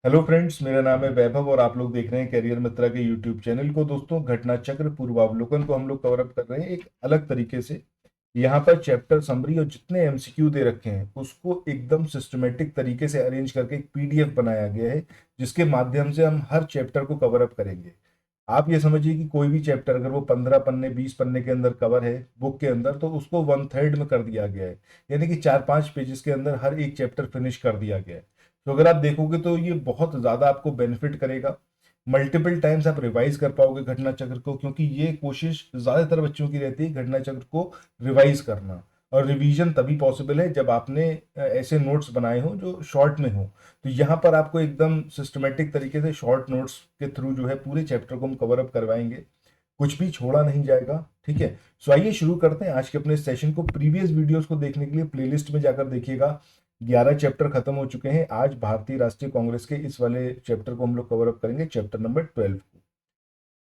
Hello friends, मेरा नाम है वैभव और आप लोग देख रहे हैं करियर मित्रा के यूट्यूब चैनल को। दोस्तों, घटना चक्र पूर्वावलोकन को हम लोग कवर अप कर रहे हैं एक अलग तरीके से। यहाँ पर चैप्टर समरी और जितने एमसीक्यू दे रखे हैं उसको एकदम सिस्टमेटिक तरीके से अरेंज करके एक पीडीएफ बनाया गया है, जिसके माध्यम से हम हर चैप्टर को कवर अप करेंगे। आप ये समझिए कि कोई भी चैप्टर अगर वो 15 पन्ने 20 पन्ने के अंदर कवर है बुक के अंदर, तो उसको 1/3 में कर दिया गया है। यानी कि 4-5 पेजेस के अंदर हर एक चैप्टर फिनिश कर दिया गया है। तो अगर आप देखोगे तो ये बहुत ज़्यादा आपको बेनिफिट करेगा। मल्टीपल टाइम्स आप रिवाइज कर पाओगे घटना चक्र को, क्योंकि ये कोशिश ज़्यादातर बच्चों की रहती है घटना चक्र को रिवाइज करना। और रिवीजन तभी पॉसिबल है जब आपने ऐसे नोट्स बनाए हो जो शॉर्ट में हो। तो यहाँ पर आपको एकदम सिस्टमेटिक तरीके से शॉर्ट नोट्स के थ्रू जो है पूरे चैप्टर को हम कवर अप करवाएंगे। कुछ भी छोड़ा नहीं जाएगा, ठीक है। सो आइए शुरू करते हैं आज के अपने सेशन को। प्रीवियस वीडियोस को देखने के लिए प्लेलिस्ट में जाकर देखिएगा। 11 चैप्टर खत्म हो चुके हैं। आज भारतीय राष्ट्रीय कांग्रेस के इस वाले चैप्टर को हम लोग कवर अप करेंगे, चैप्टर नंबर 12 को।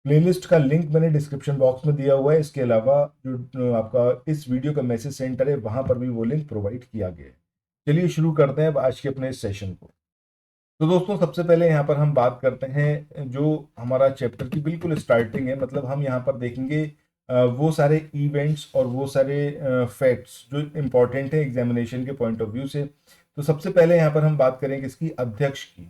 प्लेलिस्ट का लिंक मैंने डिस्क्रिप्शन बॉक्स में दिया हुआ है। इसके अलावा जो आपका इस वीडियो का मैसेज सेंटर है वहां पर भी वो लिंक प्रोवाइड किया गया है। चलिए शुरू करते हैं अब आज के अपने इस सेशन को। तो दोस्तों, सबसे पहले यहाँ पर हम बात करते हैं जो हमारा चैप्टर की बिल्कुल स्टार्टिंग है। मतलब हम यहाँ पर देखेंगे वो सारे इवेंट्स और वो सारे फैक्ट्स जो इम्पोर्टेंट है एग्जामिनेशन के पॉइंट ऑफ व्यू से। तो सबसे पहले यहाँ पर हम बात करेंगे इसकी अध्यक्ष की,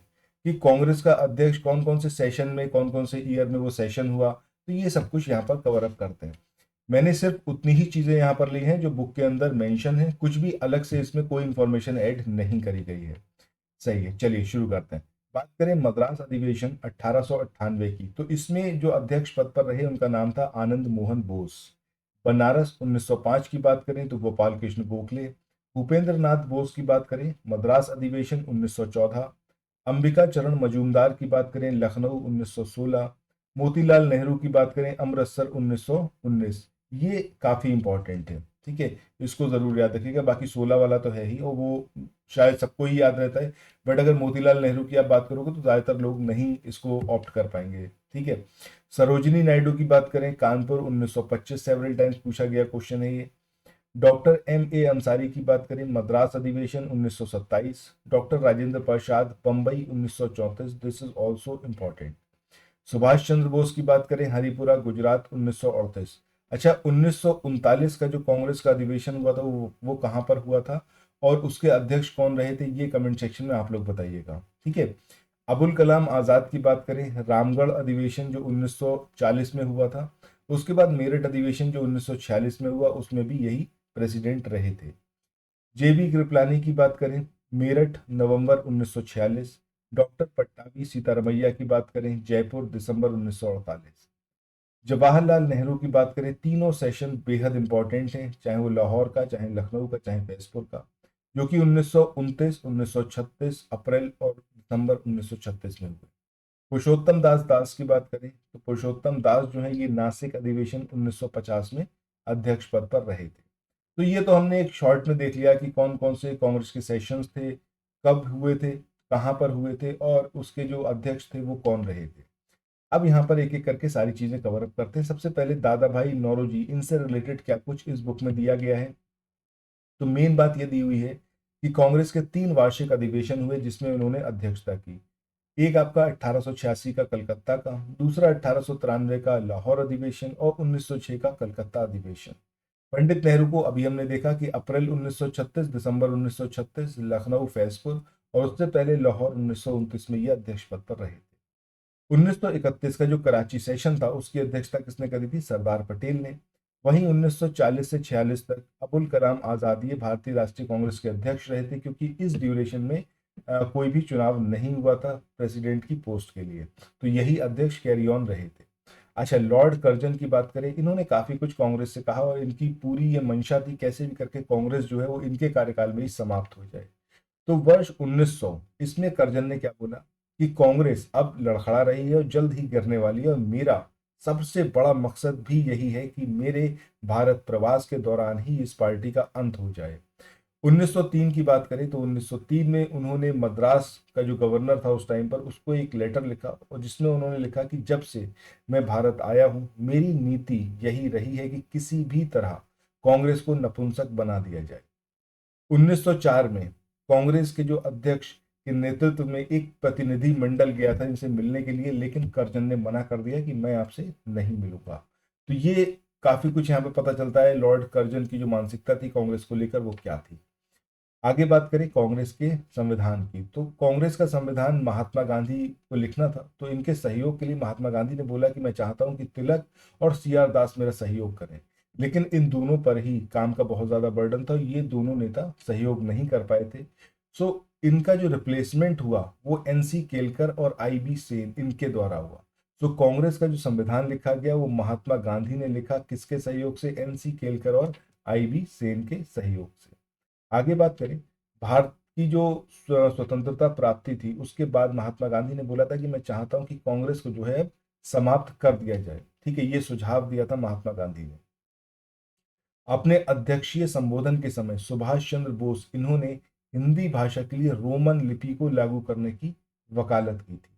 कि कांग्रेस का अध्यक्ष कौन कौन से सेशन में, कौन कौन से ईयर में वो सेशन हुआ। तो ये सब कुछ यहाँ पर कवर अप करते हैं। मैंने सिर्फ उतनी ही चीज़ें यहाँ पर ली हैं जो बुक के अंदर मेंशन है, कुछ भी अलग से इसमें कोई इन्फॉर्मेशन ऐड नहीं करी गई है। सही है, चलिए शुरू करते हैं। बात करें मद्रास अधिवेशन 1898 की, तो इसमें जो अध्यक्ष पद पर रहे उनका नाम था आनंद मोहन बोस। बनारस 1905 की बात करें तो गोपाल कृष्ण गोखले। भूपेंद्र नाथ बोस की बात करें, मद्रास अधिवेशन 1914। अंबिका चरण मजूमदार की बात करें, लखनऊ 1916। मोतीलाल नेहरू की बात करें, अमृतसर 1919। ये काफी इंपॉर्टेंट है, ठीक है। इसको जरूर याद रखिएगा। बाकी 16 वाला तो है ही और वो शायद सबको ही याद रहता है। बट अगर मोतीलाल नेहरू की आप बात करोगे तो ज्यादातर लोग नहीं इसको ऑप्ट कर पाएंगे, ठीक है। सरोजिनी नायडू की बात करें, कानपुर 1925, सेवरल टाइम्स पूछा गया क्वेश्चन है ये। डॉक्टर एम ए अंसारी की बात करें, मद्रास अधिवेशन 1927। Doctor Rajendra Prasad, Bombay 1934, this is also important. Subhash Chandra Bose की बात करें, हरिपुरा गुजरात 1938। अच्छा, 1939 का जो कांग्रेस का अधिवेशन हुआ था वो कहाँ पर हुआ था और उसके अध्यक्ष कौन रहे थे, ये कमेंट सेक्शन में आप लोग बताइएगा, ठीक है। अबुल कलाम आजाद की बात करें, रामगढ़ अधिवेशन जो 1940 में हुआ था। उसके बाद मेरठ अधिवेशन जो 1946 में हुआ, उसमें भी यही प्रेसिडेंट रहे थे। जेबी कृपलानी की बात करें, मेरठ नवंबर 1946। डॉक्टर पट्टाभी सीतारमैया की बात करें, जयपुर दिसंबर 1948। जवाहरलाल नेहरू की बात करें, तीनों सेशन बेहद इंपॉर्टेंट हैं, चाहे वो लाहौर का, चाहे लखनऊ का, चाहे फैजपुर का, जो कि 1929, 1936 अप्रैल और दिसंबर 1936 में हुए। पुरुषोत्तम दास दास की बात करें तो पुरुषोत्तम दास जो है ये नासिक अधिवेशन 1950 में अध्यक्ष पद पर रहे थे। तो ये तो हमने एक शॉर्ट में देख लिया कि कौन कौन से कांग्रेस के सेशंस थे, कब हुए थे, कहाँ पर हुए थे और उसके जो अध्यक्ष थे वो कौन रहे थे। अब यहाँ पर एक एक करके सारी चीजें कवर अप करते हैं। सबसे पहले दादा भाई नौरोजी, इनसे रिलेटेड क्या कुछ इस बुक में दिया गया है। तो मेन बात ये दी हुई है कि कांग्रेस के 3 वार्षिक अधिवेशन हुए जिसमें उन्होंने अध्यक्षता की। एक आपका 1886 का कलकत्ता का, दूसरा 1893 का लाहौर अधिवेशन और 1906 का कलकत्ता अधिवेशन। पंडित नेहरू को अभी हमने देखा कि अप्रैल 1936, दिसंबर 1936 लखनऊ फैजपुर, और उससे पहले लाहौर 1929 में ये अध्यक्ष पद पर रहे थे। 1931 का जो कराची सेशन था उसकी अध्यक्षता किसने करी थी, सरदार पटेल ने। वहीं 1940 से 46 तक अबुल कलाम आजाद ये भारतीय राष्ट्रीय कांग्रेस के अध्यक्ष रहे थे, क्योंकि इस ड्यूरेशन में कोई भी चुनाव नहीं हुआ था प्रेसिडेंट की पोस्ट के लिए। तो यही अध्यक्ष कैरी ऑन रहे थे। अच्छा, लॉर्ड कर्जन की बात करें, इन्होंने काफी कुछ कांग्रेस से कहा और इनकी पूरी ये मंशा थी कैसे भी करके कांग्रेस जो है वो इनके कार्यकाल में ही समाप्त हो जाए। तो वर्ष 1900 इसमें कर्जन ने क्या बोला कि कांग्रेस अब लड़खड़ा रही है और जल्द ही गिरने वाली है और मेरा सबसे बड़ा मकसद भी यही है कि मेरे भारत प्रवास के दौरान ही इस पार्टी का अंत हो जाए। 1903 की बात करें तो 1903 में उन्होंने मद्रास का जो गवर्नर था उस टाइम पर उसको एक लेटर लिखा और जिसमें उन्होंने लिखा कि जब से मैं भारत आया हूं मेरी नीति यही रही है कि किसी भी तरह कांग्रेस को नपुंसक बना दिया जाए। 1904 में कांग्रेस के जो अध्यक्ष के नेतृत्व में एक प्रतिनिधि मंडल गया था इनसे मिलने के लिए, लेकिन कर्जन ने मना कर दिया कि मैं आपसे नहीं मिलूंगा। तो ये काफी कुछ यहाँ पे पता चलता है लॉर्ड कर्जन की जो मानसिकता थी कांग्रेस को लेकर वो क्या थी। आगे बात करें कांग्रेस के संविधान की, तो कांग्रेस का संविधान महात्मा गांधी को लिखना था, तो इनके सहयोग के लिए महात्मा गांधी ने बोला कि मैं चाहता हूं कि तिलक और सीआर दास मेरा सहयोग करें, लेकिन इन दोनों पर ही काम का बहुत ज्यादा बर्डन था, ये दोनों नेता सहयोग नहीं कर पाए थे। सो इनका जो रिप्लेसमेंट हुआ वो एनसी केलकर और आईबी सेन इनके द्वारा हुआ। तो कांग्रेस का जो संविधान लिखा गया वो महात्मा गांधी ने लिखा, किसके सहयोग से? एनसी केलकर और आईबी सेन के सहयोग से। आगे बात करें भारत की जो स्वतंत्रता प्राप्ति थी उसके बाद महात्मा गांधी ने बोला था कि मैं चाहता हूं कि कांग्रेस को जो है अब समाप्त कर दिया जाए। ठीक है, ये सुझाव दिया था महात्मा गांधी ने। अपने अध्यक्षीय संबोधन के समय सुभाष चंद्र बोस इन्होंने हिंदी भाषा के लिए रोमन लिपि को लागू करने की वकालत की थी।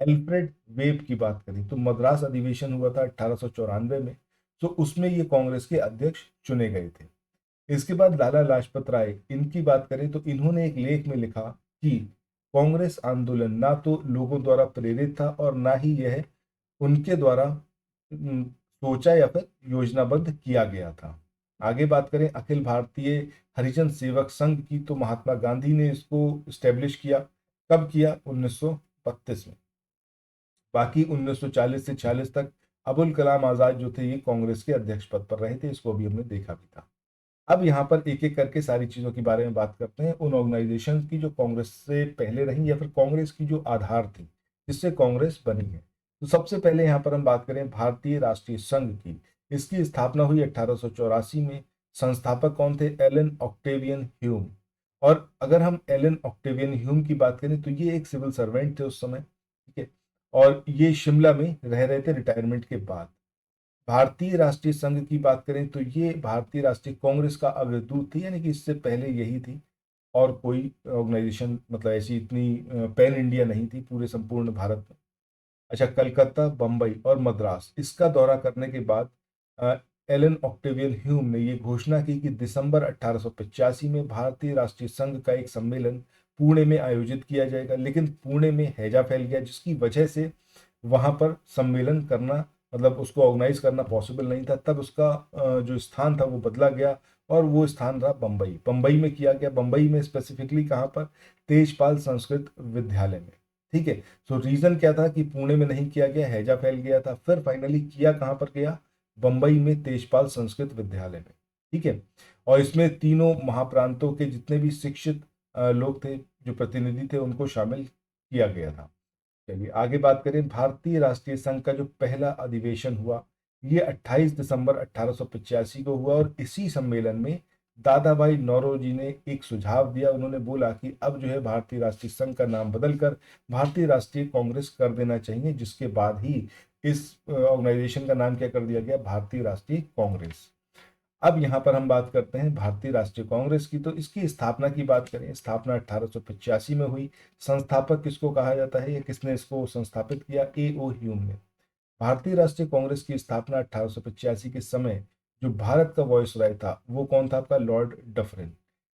एल्फ्रेड वेब की बात करें तो मद्रास अधिवेशन हुआ था 1894 में, तो उसमें ये कांग्रेस के अध्यक्ष चुने गए थे। इसके बाद लाला लाजपत राय, इनकी बात करें तो इन्होंने एक लेख में लिखा कि कांग्रेस आंदोलन ना तो लोगों द्वारा प्रेरित था और ना ही यह उनके द्वारा सोचा या फिर योजनाबद्ध किया गया था। आगे बात करें अखिल भारतीय हरिजन सेवक संघ की, तो महात्मा गांधी ने इसको स्टेब्लिश किया। कब किया? 1932 में। बाकी 1940 से 46 तक अबुल कलाम आजाद जो थे ये कांग्रेस के अध्यक्ष पद पर रहे थे, इसको भी हमने देखा भी था। अब यहाँ पर एक एक करके सारी चीजों के बारे में बात करते हैं, उन ऑर्गेनाइजेशन की जो कांग्रेस से पहले रही या फिर कांग्रेस की जो आधार थी जिससे कांग्रेस बनी है। तो सबसे पहले यहाँ पर हम बात करें भारतीय राष्ट्रीय संघ की। इसकी स्थापना हुई 1884 में। संस्थापक कौन थे? Allan Octavian Hume. और अगर हम एलन ऑक्टेवियन ह्यूम की बात करें तो ये एक सिविल सर्वेंट थे उस समय। ठीक है, और ये शिमला में रह रहे थे रिटायरमेंट के बाद। भारतीय राष्ट्रीय संघ की बात करें तो ये भारतीय राष्ट्रीय कांग्रेस का अग्रदूत थी, यानी कि इससे पहले यही थी और कोई ऑर्गेनाइजेशन मतलब ऐसी इतनी पैन इंडिया नहीं थी पूरे संपूर्ण भारत में। अच्छा, कलकत्ता, बम्बई और मद्रास इसका दौरा करने के बाद अ, एलन ऑक्टेवियन ह्यूम ने ये घोषणा की कि दिसंबर 1885 में भारतीय राष्ट्रीय संघ का एक सम्मेलन पुणे में आयोजित किया जाएगा, लेकिन पुणे में हैजा फैल गया जिसकी वजह से वहां पर सम्मेलन करना मतलब उसको ऑर्गेनाइज करना पॉसिबल नहीं था। तब उसका जो स्थान था वो बदला गया और वो स्थान रहा बम्बई। बम्बई में किया गया, बम्बई में स्पेसिफिकली कहाँ पर? तेजपाल संस्कृत विद्यालय में। ठीक है, सो रीजन क्या था कि पुणे में नहीं किया गया, हैजा फैल गया था। फिर फाइनली किया कहाँ पर गया? बम्बई में तेजपाल संस्कृत विद्यालय में। ठीक है, और इसमें तीनों महाप्रांतों के जितने भी शिक्षित लोग थे, जो प्रतिनिधि थे, उनको शामिल किया गया था। चलिए आगे बात करें भारतीय राष्ट्रीय संघ का जो पहला अधिवेशन हुआ ये 28 दिसंबर 1885 को हुआ और इसी सम्मेलन में दादा भाई नौरोजी ने एक सुझाव दिया। उन्होंने बोला कि अब जो है भारतीय राष्ट्रीय संघ का नाम बदलकर भारतीय राष्ट्रीय कांग्रेस कर देना चाहिए, जिसके बाद ही इस ऑर्गेनाइजेशन का नाम क्या कर दिया गया? भारतीय राष्ट्रीय कांग्रेस। अब यहाँ पर हम बात करते हैं भारतीय राष्ट्रीय कांग्रेस की, तो इसकी स्थापना की बात करें, स्थापना 1885 में हुई। संस्थापक किसको कहा जाता है या किसने इसको संस्थापित किया? ए ओ ह्यूम ने। भारतीय राष्ट्रीय कांग्रेस की स्थापना 1885 के समय जो भारत का वॉइसरॉय था वो कौन था? आपका लॉर्ड डफरिन।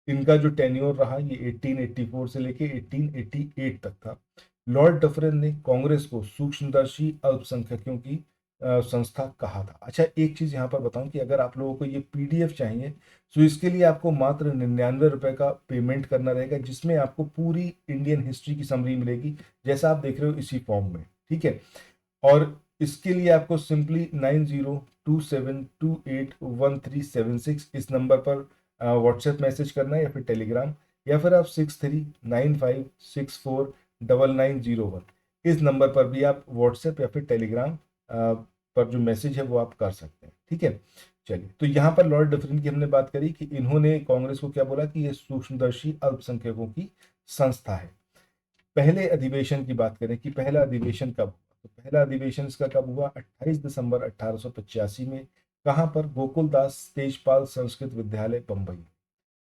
इनका जो टेन्योर रहा ये 1884 से लेके 1888 तक था। लॉर्ड डफरिन ने कांग्रेस को सूक्ष्मदर्शी अल्पसंख्यकों की संस्था कहा था। अच्छा, एक चीज यहाँ पर बताऊं कि अगर आप लोगों को ये पीडीएफ चाहिए तो इसके लिए आपको मात्र 99 रुपए का पेमेंट करना रहेगा, जिसमें आपको पूरी इंडियन हिस्ट्री की समरी मिलेगी जैसा आप देख रहे हो इसी फॉर्म में। ठीक है, और इसके लिए आपको सिंपली 9027281376 इस नंबर पर व्हाट्सएप मैसेज करना है या फिर टेलीग्राम, या फिर आप 6395649901 इस नंबर पर भी आप व्हाट्सएप या फिर टेलीग्राम पर जो मैसेज है वो आप कर सकते हैं। ठीक है, चलिए तो यहाँ पर लॉर्ड डफरिन की हमने बात करी कि इन्होंने कांग्रेस को क्या बोला कि ये सूक्ष्मदर्शी अल्पसंख्यकों की संस्था है। पहले अधिवेशन की बात करें कि पहला अधिवेशन कब हुआ, तो पहला अधिवेशन इसका कब हुआ? 28 दिसंबर 1885 में। कहाँ पर? गोकुलदास तेजपाल संस्कृत विद्यालय बम्बई।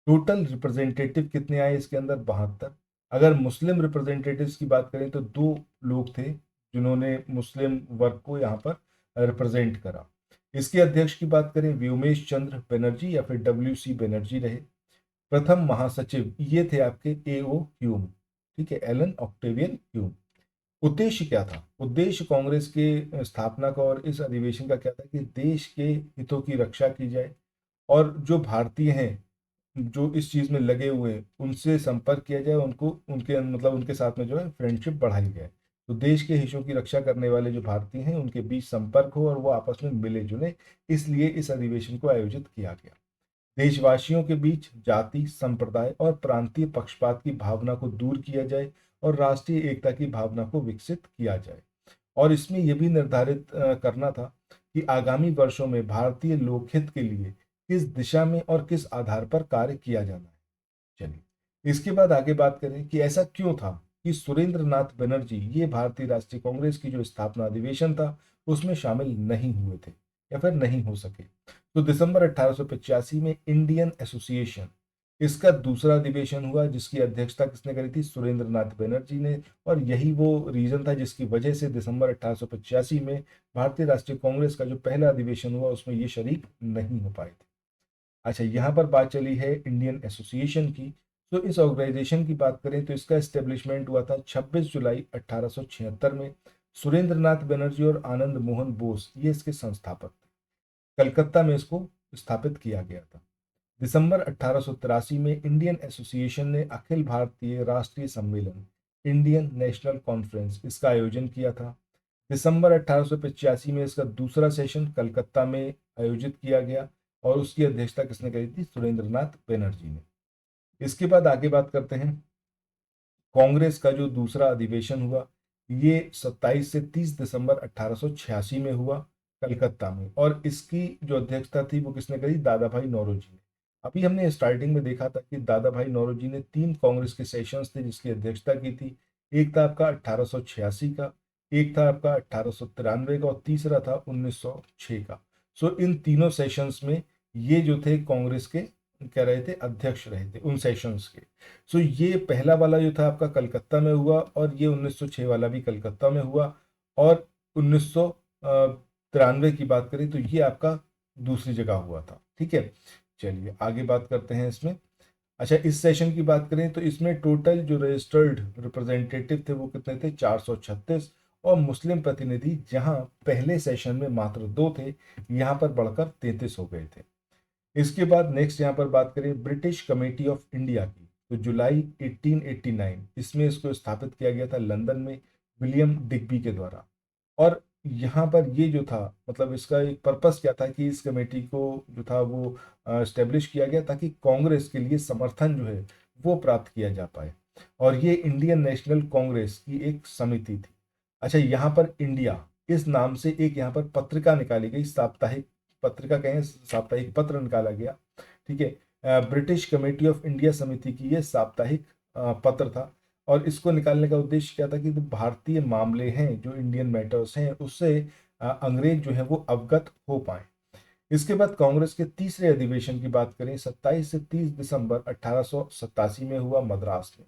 टोटल रिप्रेजेंटेटिव कितने आए इसके अंदर? 72। अगर मुस्लिम रिप्रेजेंटेटिव्स की बात करें तो दो लोग थे जिन्होंने मुस्लिम वर्ग को यहाँ पर रिप्रेजेंट करा। इसके अध्यक्ष की बात करें व्योमेश चंद्र बनर्जी या फिर WC बनर्जी रहे। प्रथम महासचिव ये थे आपके AO ह्यूम। ठीक है, एलन ऑक्टेवियन ह्यूम। उद्देश्य क्या था? उद्देश्य कांग्रेस के स्थापना का और इस अधिवेशन का क्या था कि देश के हितों की रक्षा की जाए और जो भारतीय हैं जो इस चीज में लगे हुए हैं उनसे संपर्क किया जाए, उनको उनके मतलब उनके साथ में जो है फ्रेंडशिप बढ़ाई जाए। तो देश के हितों की रक्षा करने वाले जो भारतीय हैं उनके बीच संपर्क हो और वो आपस में मिले जुले, इसलिए इस अधिवेशन को आयोजित किया गया। देशवासियों के बीच जाति, संप्रदाय और प्रांतीय पक्षपात की भावना को दूर किया जाए और राष्ट्रीय एकता की भावना को विकसित किया जाए। और इसमें यह भी निर्धारित करना था कि आगामी वर्षों में भारतीय लोकहित के लिए किस दिशा में और किस आधार पर कार्य किया जाना है। चलिए इसके बाद आगे बात करें कि ऐसा क्यों था कि सुरेंद्र नाथ बनर्जी ये भारतीय राष्ट्रीय कांग्रेस की जो स्थापना अधिवेशन था उसमें शामिल नहीं हुए थे या फिर नहीं हो सके। तो दिसंबर 1885 में इंडियन एसोसिएशन इसका दूसरा अधिवेशन हुआ जिसकी अध्यक्षता किसने करी थी? सुरेंद्र नाथ बनर्जी ने। और यही वो रीजन था जिसकी वजह से दिसंबर 1885 में भारतीय राष्ट्रीय कांग्रेस का जो पहला अधिवेशन हुआ उसमें ये शरीक नहीं हो पाए थे। अच्छा, यहाँ पर बात चली है इंडियन एसोसिएशन की। तो इस ऑर्गेनाइजेशन की बात करें तो इसका एस्टेब्लिशमेंट हुआ था 26 जुलाई 1876 में। सुरेंद्र नाथ बनर्जी और आनंद मोहन बोस ये इसके संस्थापक थे। कलकत्ता में इसको स्थापित किया गया था। दिसंबर 1883 में इंडियन एसोसिएशन ने अखिल भारतीय राष्ट्रीय सम्मेलन इंडियन नेशनल कॉन्फ्रेंस इसका आयोजन किया था। दिसंबर 1885 में इसका दूसरा सेशन कलकत्ता में आयोजित किया गया और उसकी अध्यक्षता किसने करी थी? सुरेंद्र नाथ बनर्जी ने। इसके बाद आगे बात करते हैं कांग्रेस का जो दूसरा अधिवेशन हुआ ये 27 से 30 दिसंबर 1886 में हुआ कलकत्ता में। और इसकी जो अध्यक्षता थी वो किसने करी? दादा भाई नौरोजी ने। अभी हमने स्टार्टिंग में देखा था कि दादा भाई नौरोजी ने 3 कांग्रेस के सेशंस थे जिसकी अध्यक्षता की थी। एक था आपका 1886 का, एक था आपका 1893 का और तीसरा था 1906 का। सो इन तीनों सेशंस में ये जो थे कांग्रेस के क्या रहे थे? अध्यक्ष रहे थे उन सेशंस के। सो ये पहला वाला जो था आपका कलकत्ता में हुआ और ये 1906 वाला भी कलकत्ता में हुआ। और 1993 की बात करें तो ये आपका दूसरी जगह हुआ था। ठीक है, चलिए आगे बात करते हैं इसमें। अच्छा, इस सेशन की बात करें तो इसमें टोटल जो रजिस्टर्ड रिप्रेजेंटेटिव थे वो कितने थे? 436। और मुस्लिम प्रतिनिधि जहां पहले सेशन में मात्र 2 थे, यहां पर बढ़कर 33 हो गए थे। इसके बाद नेक्स्ट यहाँ पर बात करें ब्रिटिश कमेटी ऑफ इंडिया की, तो जुलाई 1889 इसमें इसको स्थापित किया गया था लंदन में विलियम डिग्बी के द्वारा। और यहाँ पर ये जो था मतलब इसका एक पर्पस क्या था कि इस कमेटी को जो था वो स्टेब्लिश किया गया ताकि कांग्रेस के लिए समर्थन जो है वो प्राप्त किया जा पाए। और ये इंडियन नेशनल कांग्रेस की एक समिति थी। अच्छा, यहाँ पर इंडिया इस नाम से एक यहाँ पर पत्रिका निकाली गई, साप्ताहिक पत्रिका कहें, साप्ताहिक पत्र निकाला गया। ठीक है, ब्रिटिश कमेटी ऑफ इंडिया समिति की ये साप्ताहिक पत्र था। और इसको निकालने का उद्देश्य क्या था कि जो भारतीय मामले हैं, जो इंडियन मैटर्स हैं, उससे अंग्रेज जो है वो अवगत हो पाए। इसके बाद कांग्रेस के तीसरे अधिवेशन की बात करें 27 से 30 दिसंबर 1887 में हुआ मद्रास में।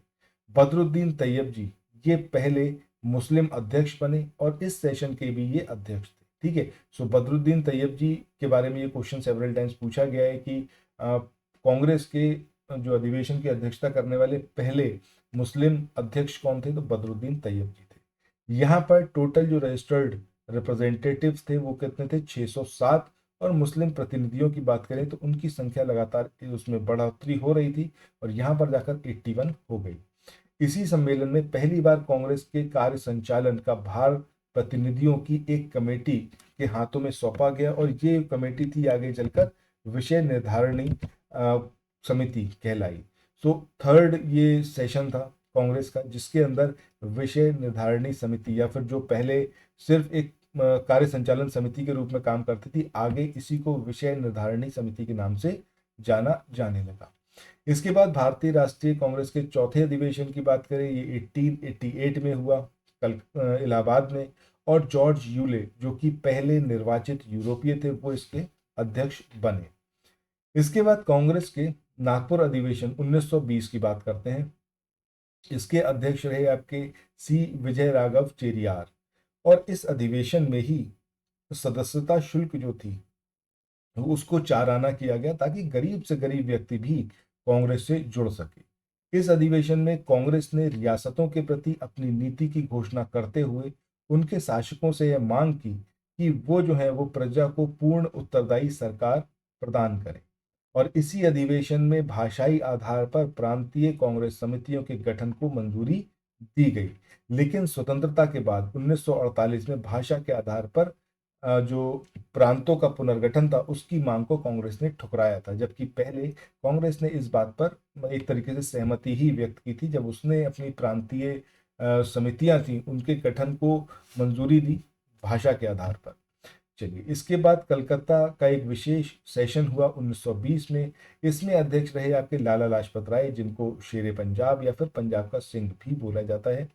बदरुद्दीन तैयब जी ये पहले मुस्लिम अध्यक्ष बने और इस सेशन के भी ये अध्यक्ष थे। ठीक है, सो बदरुद्दीन तैयब जी के बारे में ये क्वेश्चन सेवरल टाइम्स पूछा गया है कि कांग्रेस के जो अधिवेशन की अध्यक्षता करने वाले पहले मुस्लिम अध्यक्ष कौन थे? तो बदरुद्दीन तैयब जी थे। यहाँ पर टोटल जो रजिस्टर्ड रिप्रेजेंटेटिव्स थे वो कितने थे? 607। और मुस्लिम प्रतिनिधियों की बात करें तो उनकी संख्या लगातार उसमें बढ़ोतरी हो रही थी और यहाँ पर जाकर 81 हो गई। इसी सम्मेलन में पहली बार कांग्रेस के कार्य संचालन का भार प्रतिनिधियों की एक कमेटी के हाथों में सौंपा गया और ये कमेटी थी आगे चलकर विषय निर्धारणी समिति कहलाई। सो थर्ड ये सेशन था कांग्रेस का जिसके अंदर विषय निर्धारणी समिति या फिर जो पहले सिर्फ एक कार्य संचालन समिति के रूप में काम करती थी, आगे इसी को विषय निर्धारणी समिति के नाम से जाना जाने लगा। इसके बाद भारतीय राष्ट्रीय कांग्रेस के चौथे अधिवेशन की बात करें, ये 1888 में हुआ कल इलाहाबाद में। और जॉर्ज यूले जो कि पहले निर्वाचित यूरोपीय थे वो इसके अध्यक्ष बने। इसके बाद कांग्रेस के नागपुर अधिवेशन 1920 की बात करते हैं। इसके अध्यक्ष रहे आपके सी विजय राघव चेरियार। और इस अधिवेशन में ही सदस्यता शुल्क जो थी उसको 4 आना किया गया ताकि गरीब से गरीब व्यक्ति भी कांग्रेस से जुड़ सके। इस अधिवेशन में कांग्रेस ने रियासतों के प्रति अपनी नीति की घोषणा करते हुए उनके शासकों से यह मांग की कि वो जो है वो प्रजा को पूर्ण उत्तरदायी सरकार प्रदान करें। और इसी अधिवेशन में भाषाई आधार पर प्रांतीय कांग्रेस समितियों के गठन को मंजूरी दी गई। लेकिन स्वतंत्रता के बाद 1948 में भाषा के आधार पर जो प्रांतों का पुनर्गठन था उसकी मांग को कांग्रेस ने ठुकराया था, जबकि पहले कांग्रेस ने इस बात पर एक तरीके से सहमति ही व्यक्त की थी जब उसने अपनी प्रांतीय समितियां थी उनके गठन को मंजूरी दी भाषा के आधार पर। चलिए, इसके बाद कलकत्ता का एक विशेष सेशन हुआ 1920 में। इसमें अध्यक्ष रहे आपके लाला लाजपत राय, जिनको शेरे पंजाब या फिर पंजाब का सिंह भी बोला जाता है।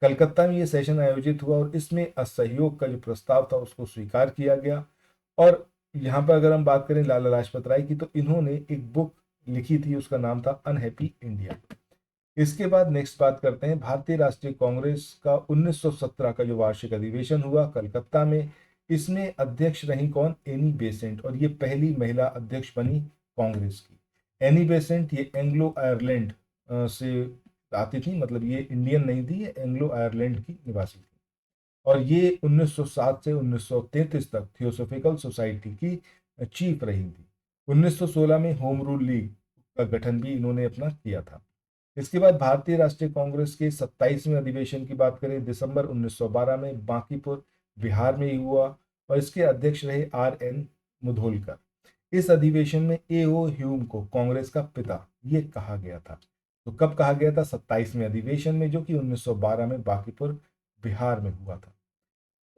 कलकत्ता में ये सेशन आयोजित हुआ और इसमें असहयोग का जो प्रस्ताव था उसको स्वीकार किया गया। और यहाँ पर अगर हम बात करें लाला लाजपत राय की, तो इन्होंने एक बुक लिखी थी, उसका नाम था अनहैप्पी इंडिया। इसके बाद नेक्स्ट बात करते हैं भारतीय राष्ट्रीय कांग्रेस का 1917 का जो वार्षिक अधिवेशन हुआ कलकत्ता में। इसमें अध्यक्ष रही कौन? एनी बेसेंट, और ये पहली महिला अध्यक्ष बनी कांग्रेस की। एनी बेसेंट ये एंग्लो आयरलैंड से आती थी, मतलब ये इंडियन नहीं थी, ये एंग्लो आयरलैंड की निवासी थी। और ये 1907 से 1933 तक थियोसोफिकल सोसाइटी की चीफ रही थी। 1916 में होम रूल लीग का गठन भी इन्होंने अपना किया था। इसके बाद भारतीय राष्ट्रीय कांग्रेस के 27वें अधिवेशन की बात करें, दिसंबर 1912 में बांकीपुर बिहार में ही हुआ और इसके अध्यक्ष रहे RN मुधोलकर। इस अधिवेशन में A.O. ह्यूम को कांग्रेस का पिता ये कहा गया था। तो कब कहा गया था? 27वें अधिवेशन में, जो कि 1912 में बांकीपुर बिहार में हुआ था।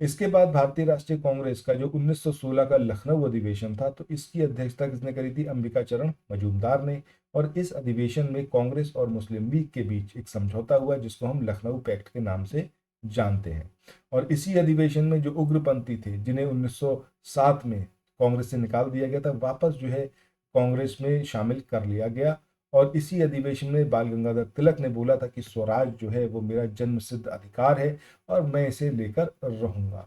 इसके बाद भारतीय राष्ट्रीय कांग्रेस का जो 1916 का लखनऊ अधिवेशन था, तो इसकी अध्यक्षता किसने करी थी? अंबिका चरण मजूमदार ने। और इस अधिवेशन में कांग्रेस और मुस्लिम लीग के बीच एक समझौता हुआ जिसको हम लखनऊ पैक्ट के नाम से जानते हैं। और इसी अधिवेशन में जो उग्रपंथी थे, जिन्हें 1907 में कांग्रेस से निकाल दिया गया था, वापस जो है कांग्रेस में शामिल कर लिया गया। और इसी अधिवेशन में बाल गंगाधर तिलक ने बोला था कि स्वराज जो है वो मेरा जन्म सिद्ध अधिकार है और मैं इसे लेकर रहूंगा।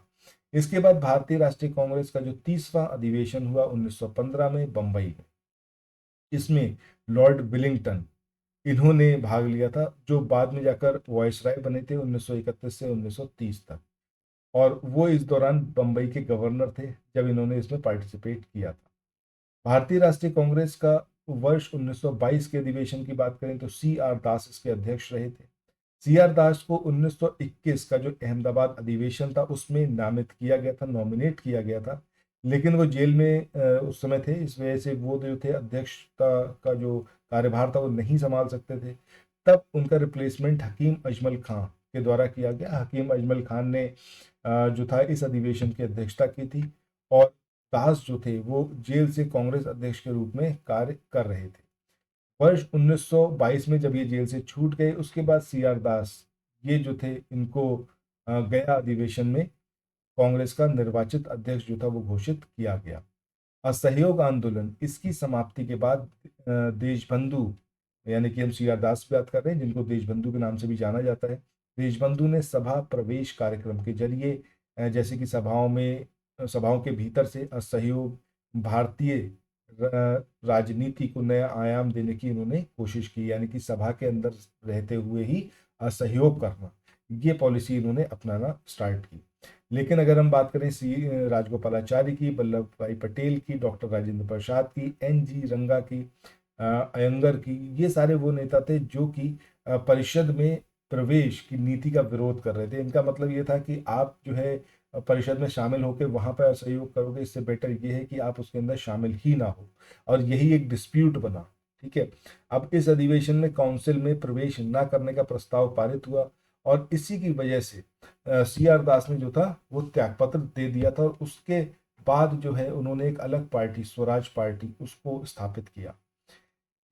इसके बाद भारतीय राष्ट्रीय कांग्रेस का जो 30वां अधिवेशन हुआ 1915 में बंबई में। इसमें लॉर्ड विलिंगटन इन्होंने भाग लिया था, जो बाद में जाकर वायसराय बने थे 1931 से 1930 तक। और वो इस दौरान बंबई के गवर्नर थे जब इन्होंने इसमें पार्टिसिपेट किया था। भारतीय राष्ट्रीय कांग्रेस का वर्ष 1922 के अधिवेशन की बात करें तो C.R. दास इसके अध्यक्ष रहे थे। C.R. दास को 1921 का जो अहमदाबाद अधिवेशन था उसमें नामित किया गया था, नॉमिनेट किया गया था, लेकिन वो जेल में उस समय थे, इस वजह से वो जो थे अध्यक्षता का जो कार्यभार था वो नहीं संभाल सकते थे। तब उनका रिप्लेसमेंट हकीम अजमल खां के द्वारा किया गया। हकीम अजमल खान ने जो था इस अधिवेशन की अध्यक्षता की थी। और दास जो थे वो जेल से कांग्रेस अध्यक्ष के रूप में कार्य कर रहे थे। वर्ष 1922 में जब ये जेल से छूट गए, उसके बाद C.R. दास ये जो थे इनको गया अधिवेशन में कांग्रेस का निर्वाचित अध्यक्ष जो था वो घोषित किया गया। असहयोग आंदोलन इसकी समाप्ति के बाद देशबंधु, यानी कि हम C.R. दास की बात कर रहे हैं जिनको देशबंधु के नाम से भी जाना जाता है, देशबंधु ने सभा प्रवेश कार्यक्रम के जरिए जैसे कि सभाओं के भीतर से असहयोग भारतीय राजनीति को नया आयाम देने की इन्होंने कोशिश की, यानी कि सभा के अंदर रहते हुए ही असहयोग करना, ये पॉलिसी इन्होंने अपनाना स्टार्ट की। लेकिन अगर हम बात करें राजगोपालाचारी की, वल्लभ भाई पटेल की, डॉक्टर राजेंद्र प्रसाद की, NG रंगा की, अयंगर की, ये सारे वो नेता थे जो कि परिषद में प्रवेश की नीति का विरोध कर रहे थे। इनका मतलब ये था कि आप जो है परिषद में शामिल होकर वहां पर असहयोग करोगे, इससे बेटर ये है कि आप उसके अंदर शामिल ही ना हो। और यही एक डिस्प्यूट बना। ठीक है, अब इस अधिवेशन में काउंसिल में प्रवेश न करने का प्रस्ताव पारित हुआ और इसी की वजह से C.R. दास ने जो था वो त्यागपत्र दे दिया था और उसके बाद जो है उन्होंने एक अलग पार्टी, स्वराज पार्टी, उसको स्थापित किया।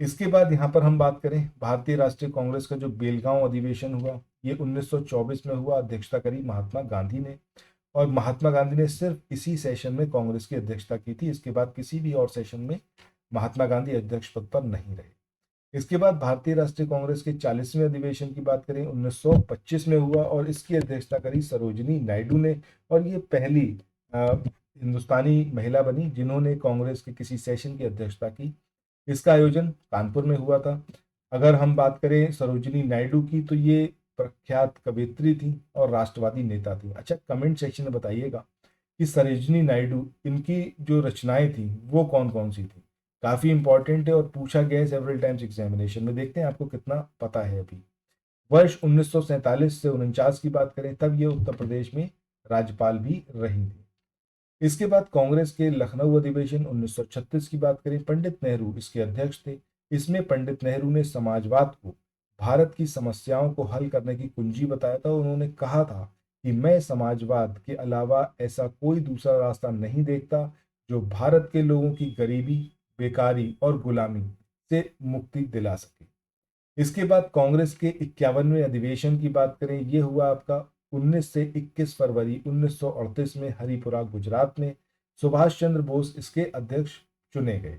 इसके बाद यहाँ पर हम बात करें भारतीय राष्ट्रीय कांग्रेस का जो बेलगांव अधिवेशन हुआ, ये 1924 में हुआ। अध्यक्षता करी महात्मा गांधी ने। और महात्मा गांधी ने सिर्फ इसी सेशन में कांग्रेस की अध्यक्षता की थी, इसके बाद किसी भी और सेशन में महात्मा गांधी अध्यक्ष पद पर नहीं रहे। इसके बाद भारतीय राष्ट्रीय कांग्रेस के 40वें अधिवेशन की बात करें 1925 में हुआ और इसकी अध्यक्षता करी सरोजिनी नायडू ने। और ये पहली हिंदुस्तानी महिला बनी जिन्होंने कांग्रेस के किसी सेशन की अध्यक्षता की। इसका आयोजन कानपुर में हुआ था। अगर हम बात करें सरोजिनी नायडू की, तो ये प्रख्यात कवयित्री थी और राष्ट्रवादी नेता थी। अच्छा, कमेंट सेक्शन में बताइएगा कि सरोजिनी नायडू, इनकी जो रचनाएं थी वो कौन कौन सी थी। काफी इंपॉर्टेंट है और पूछा गया है सेवरल टाइम्स एग्जामिनेशन में। देखते हैं आपको कितना पता है अभी। वर्ष 1947 से 49 की बात करें, तब ये उत्तर प्रदेश में राज्यपाल भी रही थी। इसके बाद कांग्रेस के लखनऊ अधिवेशन 1936 की बात करें, पंडित नेहरू इसके अध्यक्ष थे। इसमें पंडित नेहरू ने समाजवाद को भारत की समस्याओं को हल करने की कुंजी बताया था। उन्होंने कहा था कि मैं समाजवाद के अलावा ऐसा कोई दूसरा रास्ता नहीं देखता जो भारत के लोगों की गरीबी, बेकारी और गुलामी से मुक्ति दिला सके। इसके बाद कांग्रेस के 51वें अधिवेशन की बात करें, ये हुआ आपका 19 से 21 फरवरी 1938 में हरिपुरा गुजरात में। सुभाष चंद्र बोस इसके अध्यक्ष चुने गए।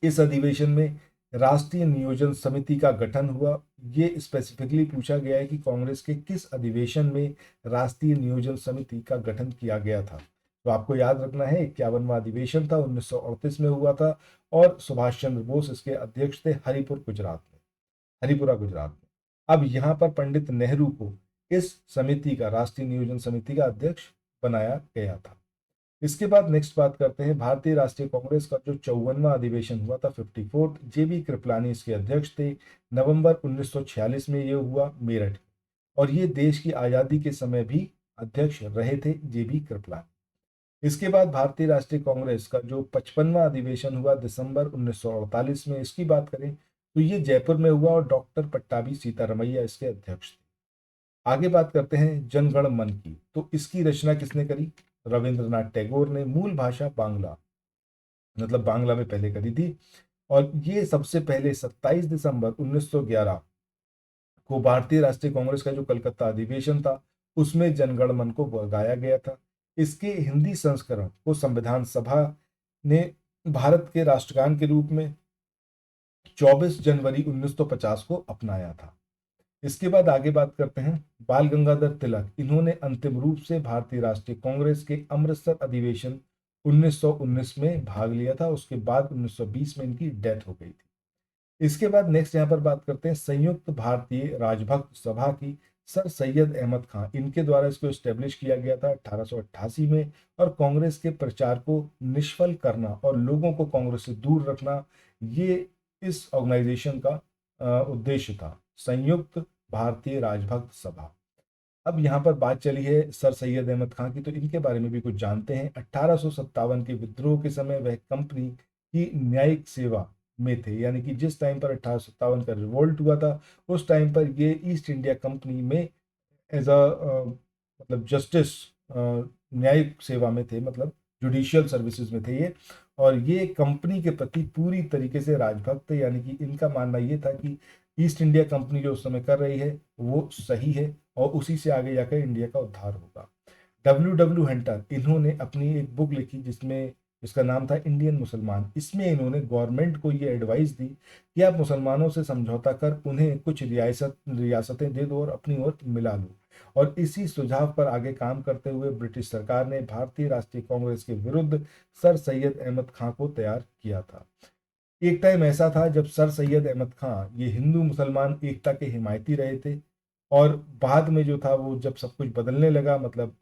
इस अधिवेशन में राष्ट्रीय नियोजन समिति का गठन हुआ। ये स्पेसिफिकली पूछा गया है कि कांग्रेस के किस अधिवेशन में राष्ट्रीय नियोजन समिति का गठन किया गया था। तो आपको याद रखना है, 51वां अधिवेशन था, 1938 में हुआ था और सुभाष चंद्र बोस इसके अध्यक्ष थे, हरिपुरा गुजरात में। अब यहाँ पर पंडित नेहरू को इस समिति का, राष्ट्रीय नियोजन समिति का अध्यक्ष बनाया गया था। इसके बाद नेक्स्ट बात करते हैं, भारतीय राष्ट्रीय कांग्रेस का जो 54वां अधिवेशन हुआ था, 54th, जेबी कृपलानी इसके अध्यक्ष थे। नवंबर 1946 में ये हुआ मेरठ, और ये देश की आजादी के समय भी अध्यक्ष रहे थे जेबी कृपलानी। इसके बाद भारतीय राष्ट्रीय कांग्रेस का जो 55वां अधिवेशन हुआ दिसंबर 1948 में, इसकी बात करें तो ये जयपुर में हुआ और डॉक्टर पट्टाभी सीतारमैया इसके अध्यक्ष थे। आगे बात करते हैं जनगण मन की, तो इसकी रचना किसने करी? रविंद्रनाथ टैगोर ने। मूल भाषा बांग्ला, मतलब बांग्ला में पहले करी थी। और ये सबसे पहले 27 दिसंबर 1911 को भारतीय राष्ट्रीय कांग्रेस का जो कलकत्ता अधिवेशन था उसमें जनगण मन को गाया गया था। इसके हिंदी संस्करण को संविधान सभा ने भारत के राष्ट्रगान के रूप में 24 जनवरी 1950 को अपनाया था। इसके बाद आगे बात करते हैं बाल गंगाधर तिलक। इन्होंने अंतिम रूप से भारतीय राष्ट्रीय कांग्रेस के अमृतसर अधिवेशन 1919 में भाग लिया था। उसके बाद 1920 में इनकी डेथ हो गई थी। इसके बाद नेक्स्ट यहाँ पर बात करते हैं संयुक्त भारतीय राजभक्त सभा की। सर सैयद अहमद खान, इनके द्वारा इसको स्टेब्लिश किया गया था 1888 में। और कांग्रेस के प्रचार को निष्फल करना और लोगों को कांग्रेस से दूर रखना, ये इस ऑर्गेनाइजेशन का उद्देश्य था, संयुक्त भारतीय राजभक्त सभा। अब यहाँ पर बात चली है सर सैयद अहमद खान की, तो इनके बारे में भी कुछ जानते हैं। 1857 के विद्रोह के समय वह कंपनी की न्यायिक सेवा में थे, यानी कि जिस टाइम पर 1857 का रिवोल्ट हुआ था उस टाइम पर ये ईस्ट इंडिया कंपनी में एज अ मतलब जस्टिस, न्यायिक सेवा में थे, मतलब जुडिशियल सर्विसेज में थे ये। और ये कंपनी के प्रति पूरी तरीके से राजभक्त थे, यानी कि इनका मानना ये था कि ईस्ट इंडिया कंपनी जो उस समय कर रही है वो सही है और उसी से आगे जाकर इंडिया का उद्धार होगा। डब्ल्यू डब्ल्यू हंटर, इन्होंने अपनी एक बुक लिखी जिसमें, इसका नाम था इंडियन मुसलमान। इसमें इन्होंने गवर्नमेंट को ये एडवाइस दी कि आप मुसलमानों से समझौता कर उन्हें कुछ रियासतें दे दो और अपनी ओर मिला लो। और इसी सुझाव पर आगे काम करते हुए ब्रिटिश सरकार ने भारतीय राष्ट्रीय कांग्रेस के विरुद्ध सर सैयद अहमद खां को तैयार किया था। एक टाइम ऐसा था जब सर सैयद अहमद खां ये हिंदू मुसलमान एकता के हिमायती रहे थे, और बाद में जो था वो जब सब कुछ बदलने लगा, मतलब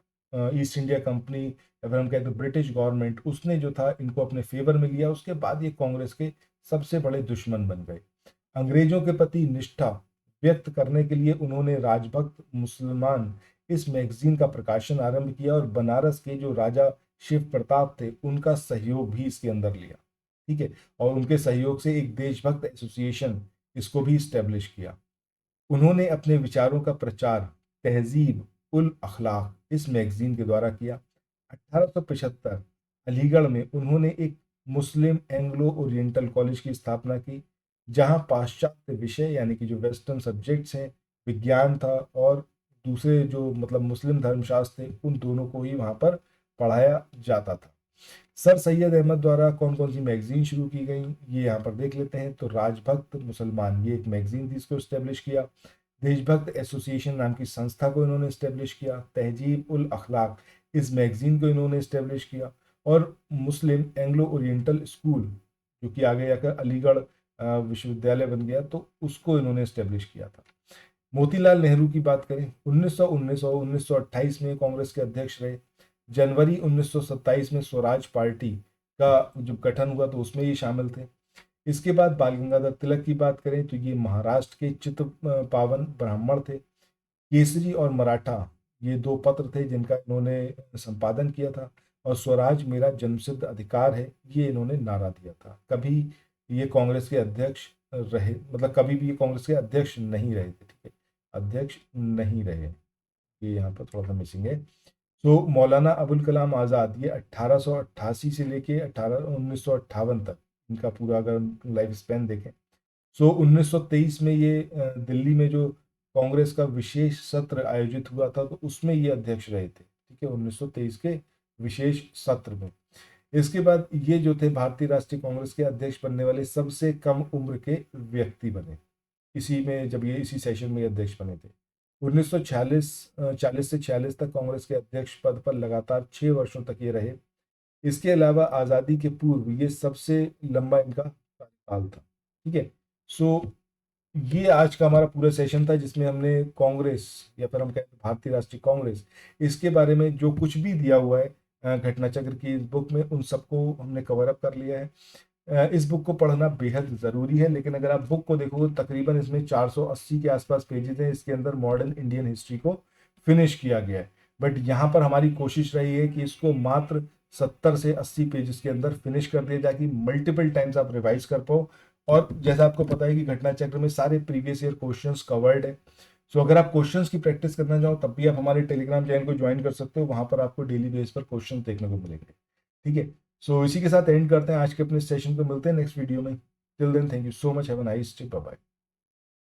ईस्ट इंडिया कंपनी, अगर हम कहें तो ब्रिटिश गवर्नमेंट, उसने जो था इनको अपने फेवर में लिया। उसके बाद ये कांग्रेस के सबसे बड़े दुश्मन बन गए। अंग्रेजों के प्रति निष्ठा व्यक्त करने के लिए उन्होंने राजभक्त मुसलमान इस मैगजीन का प्रकाशन आरंभ किया और बनारस के जो राजा शिव प्रताप थे उनका सहयोग भी इसके अंदर लिया। ठीक है, और उनके सहयोग से एक देशभक्त एसोसिएशन इसको भी स्टेब्लिश किया। उन्होंने अपने विचारों का प्रचार तहजीब उल अखलाक इस मैगजीन के द्वारा किया। 1875 अलीगढ़ में उन्होंने एक मुस्लिम एंग्लो ओरिएंटल कॉलेज की स्थापना की, जहां पाश्चात्य विषय यानी कि जो वेस्टर्न सब्जेक्ट्स हैं, विज्ञान था और दूसरे जो मतलब मुस्लिम धर्मशास्त्र थे, उन दोनों को ही वहां पर पढ़ाया जाता था। सर सैयद अहमद द्वारा कौन कौन सी मैगजीन शुरू की गई, ये यहाँ पर देख लेते हैं। तो राजभक्त मुसलमान, ये एक मैगजीन थी, इसको स्टेब्लिश किया। देशभक्त एसोसिएशन नाम की संस्था को इन्होंने स्टेब्लिश किया। तहजीब उल अखलाक इस मैगजीन को इन्होंने स्टेब्लिश किया। और मुस्लिम एंग्लो ओरिएंटल स्कूल, जो कि आगे जाकर अलीगढ़ विश्वविद्यालय बन गया, तो उसको इन्होंने स्टेब्लिश किया था। मोतीलाल नेहरू की बात करें, 1928 में कांग्रेस के अध्यक्ष रहे। जनवरी 1927 में स्वराज पार्टी का जब गठन हुआ तो उसमें ये शामिल थे। इसके बाद बाल गंगाधर तिलक की बात करें तो ये महाराष्ट्र के चित्त पावन ब्राह्मण थे। केसरी और मराठा, ये दो पत्र थे जिनका इन्होंने संपादन किया था। और स्वराज मेरा जन्मसिद्ध अधिकार है, ये इन्होंने नारा दिया था। कभी ये कांग्रेस के अध्यक्ष रहे, मतलब कभी भी ये कांग्रेस के अध्यक्ष नहीं रहे थे, ठीक है, अध्यक्ष नहीं रहे, ये यहाँ पर थोड़ा सा मिसिंग है। तो मौलाना अबुल कलाम आज़ाद, ये 1888 से लेके 1958 तक इनका पूरा अगर लाइफ स्पैन देखें। सो 1923 में ये दिल्ली में जो कांग्रेस का विशेष सत्र आयोजित हुआ था तो उसमें ये अध्यक्ष रहे थे, ठीक है, 1923 के विशेष सत्र में। इसके बाद ये जो थे भारतीय राष्ट्रीय कांग्रेस के अध्यक्ष बनने वाले सबसे कम उम्र के व्यक्ति बने इसी में, जब ये इसी सेशन में अध्यक्ष बने थे। 1946 40 से 46 तक कांग्रेस के अध्यक्ष पद पर लगातार 6 वर्षों तक ये रहे। इसके अलावा आज़ादी के पूर्व ये सबसे लंबा इनका कार्यकाल था, ठीक है। सो ये आज का हमारा पूरा सेशन था जिसमें हमने कांग्रेस, या फिर हम कहते हैं भारतीय राष्ट्रीय कांग्रेस, इसके बारे में जो कुछ भी दिया हुआ है घटना चक्र की इस बुक में, उन सबको हमने कवर अप कर लिया है। इस बुक को पढ़ना बेहद ज़रूरी है, लेकिन अगर आप बुक को देखोगे तकरीबन इसमें 480 के आसपास पेजेस हैं। इसके अंदर मॉडर्न इंडियन हिस्ट्री को फिनिश किया गया है, बट यहाँ पर हमारी कोशिश रही है कि इसको मात्र 70 से 80 पेजेस के अंदर फिनिश कर दिया जाए कि मल्टीपल टाइम्स आप रिवाइज कर पाओ। और जैसा आपको पता है कि घटना चक्र में सारे प्रीवियस ईयर क्वेश्चंस कवर्ड है। सो अगर आप क्वेश्चंस की प्रैक्टिस करना चाहो तब भी आप हमारे टेलीग्राम चैनल को ज्वाइन कर सकते हो, वहां पर आपको डेली बेस पर क्वेश्चन देखने को मिलेंगे, ठीक है। सो इसी के साथ एंड करते हैं आज के अपने सेशन को, मिलते हैं नेक्स्ट वीडियो में। Till then thank you so much, have a nice day, bye bye.